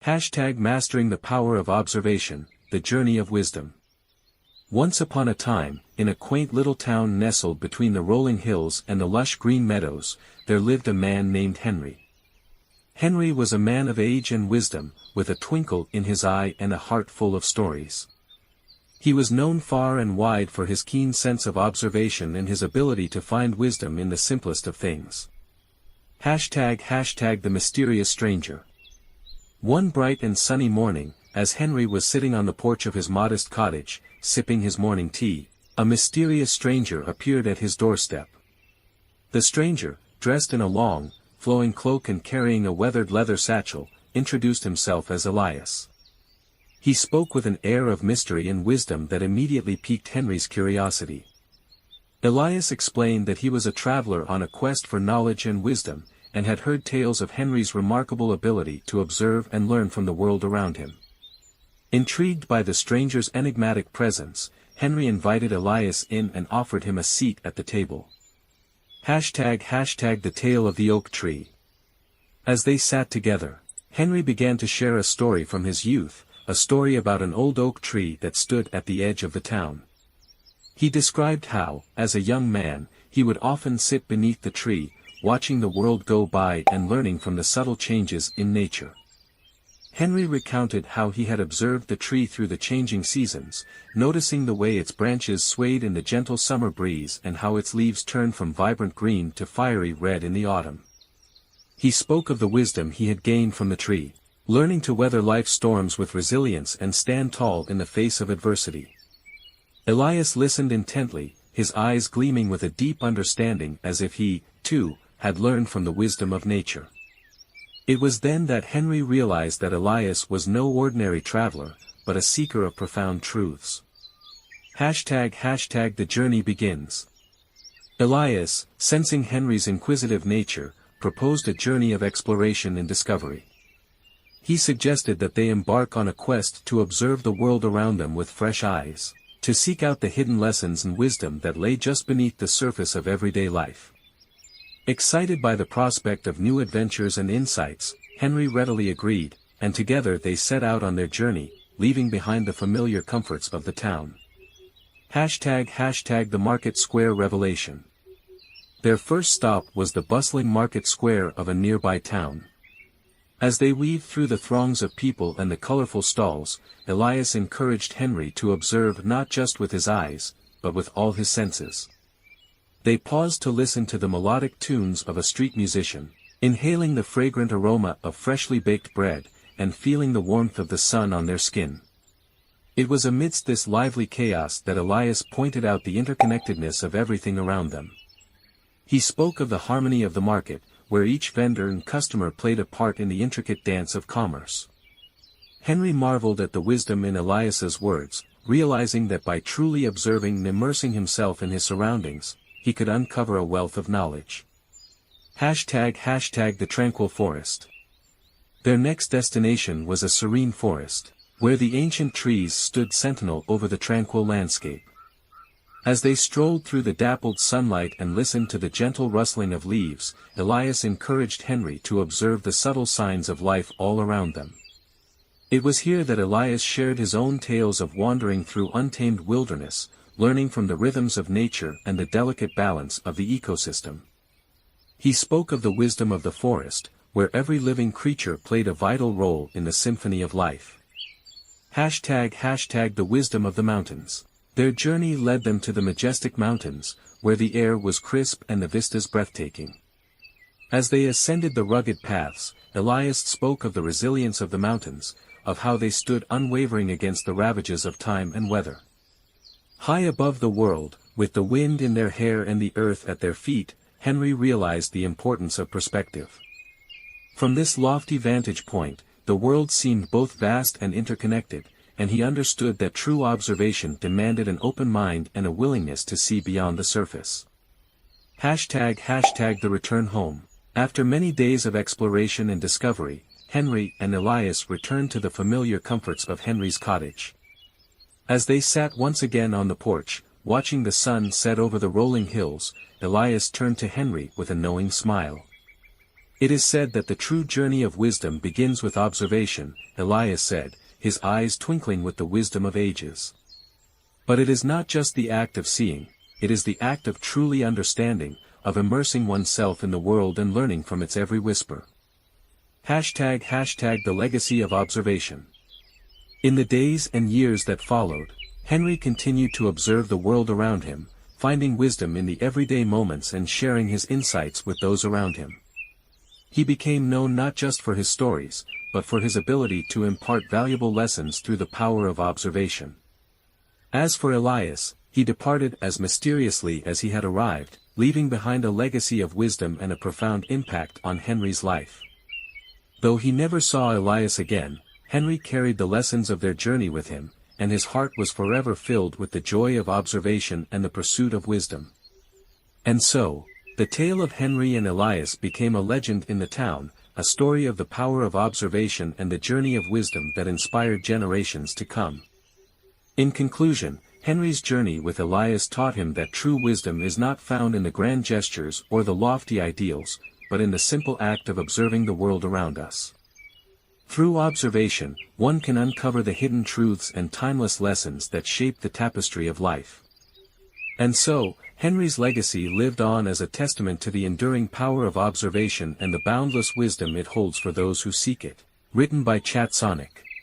Mastering the power of observation, the journey of wisdom. Once upon a time, in a quaint little town nestled between the rolling hills and the lush green meadows, there lived a man named Henry. Henry was a man of age and wisdom, with a twinkle in his eye and a heart full of stories. He was known far and wide for his keen sense of observation and his ability to find wisdom in the simplest of things. The mysterious stranger. One bright and sunny morning, as Henry was sitting on the porch of his modest cottage, sipping his morning tea, a mysterious stranger appeared at his doorstep. The stranger, dressed in a long, flowing cloak and carrying a weathered leather satchel, introduced himself as Elias. He spoke with an air of mystery and wisdom that immediately piqued Henry's curiosity. Elias explained that he was a traveler on a quest for knowledge and wisdom, and had heard tales of Henry's remarkable ability to observe and learn from the world around him. Intrigued by the stranger's enigmatic presence, Henry invited Elias in and offered him a seat at the table. The tale of the oak tree. As they sat together, Henry began to share a story from his youth, a story about an old oak tree that stood at the edge of the town. He described how, as a young man, he would often sit beneath the tree, watching the world go by and learning from the subtle changes in nature. Henry recounted how he had observed the tree through the changing seasons, noticing the way its branches swayed in the gentle summer breeze and how its leaves turned from vibrant green to fiery red in the autumn. He spoke of the wisdom he had gained from the tree, learning to weather life's storms with resilience and stand tall in the face of adversity. Elias listened intently, his eyes gleaming with a deep understanding as if he, too, had learned from the wisdom of nature. It was then that Henry realized that Elias was no ordinary traveler, but a seeker of profound truths. The journey begins. Elias, sensing Henry's inquisitive nature, proposed a journey of exploration and discovery. He suggested that they embark on a quest to observe the world around them with fresh eyes, to seek out the hidden lessons and wisdom that lay just beneath the surface of everyday life. Excited by the prospect of new adventures and insights, Henry readily agreed, and together they set out on their journey, leaving behind the familiar comforts of the town. The market square revelation. Their first stop was the bustling market square of a nearby town. As they weaved through the throngs of people and the colorful stalls, Elias encouraged Henry to observe not just with his eyes, but with all his senses. They paused to listen to the melodic tunes of a street musician, inhaling the fragrant aroma of freshly baked bread, and feeling the warmth of the sun on their skin. It was amidst this lively chaos that Elias pointed out the interconnectedness of everything around them. He spoke of the harmony of the market, where each vendor and customer played a part in the intricate dance of commerce. Henry marveled at the wisdom in Elias's words, realizing that by truly observing and immersing himself in his surroundings, he could uncover a wealth of knowledge. The tranquil forest. Their next destination was a serene forest, where the ancient trees stood sentinel over the tranquil landscape. As they strolled through the dappled sunlight and listened to the gentle rustling of leaves, Elias encouraged Henry to observe the subtle signs of life all around them. It was here that Elias shared his own tales of wandering through untamed wilderness, learning from the rhythms of nature and the delicate balance of the ecosystem. He spoke of the wisdom of the forest, where every living creature played a vital role in the symphony of life. The wisdom of the mountains. Their journey led them to the majestic mountains, where the air was crisp and the vistas breathtaking. As they ascended the rugged paths, Elias spoke of the resilience of the mountains, of how they stood unwavering against the ravages of time and weather. High above the world, with the wind in their hair and the earth at their feet, Henry realized the importance of perspective. From this lofty vantage point, the world seemed both vast and interconnected, and he understood that true observation demanded an open mind and a willingness to see beyond the surface. The return home. After many days of exploration and discovery, Henry and Elias returned to the familiar comforts of Henry's cottage. As they sat once again on the porch, watching the sun set over the rolling hills, Elias turned to Henry with a knowing smile. It is said that the true journey of wisdom begins with observation, Elias said, his eyes twinkling with the wisdom of ages. But it is not just the act of seeing, it is the act of truly understanding, of immersing oneself in the world and learning from its every whisper. #The legacy of observation. In the days and years that followed, Henry continued to observe the world around him, finding wisdom in the everyday moments and sharing his insights with those around him. He became known not just for his stories, but for his ability to impart valuable lessons through the power of observation. As for Elias, he departed as mysteriously as he had arrived, leaving behind a legacy of wisdom and a profound impact on Henry's life. Though he never saw Elias again, Henry carried the lessons of their journey with him, and his heart was forever filled with the joy of observation and the pursuit of wisdom. And so, the tale of Henry and Elias became a legend in the town, a story of the power of observation and the journey of wisdom that inspired generations to come. In conclusion, Henry's journey with Elias taught him that true wisdom is not found in the grand gestures or the lofty ideals, but in the simple act of observing the world around us. Through observation, one can uncover the hidden truths and timeless lessons that shape the tapestry of life. And so, Henry's legacy lived on as a testament to the enduring power of observation and the boundless wisdom it holds for those who seek it. Written by Chat Sonic.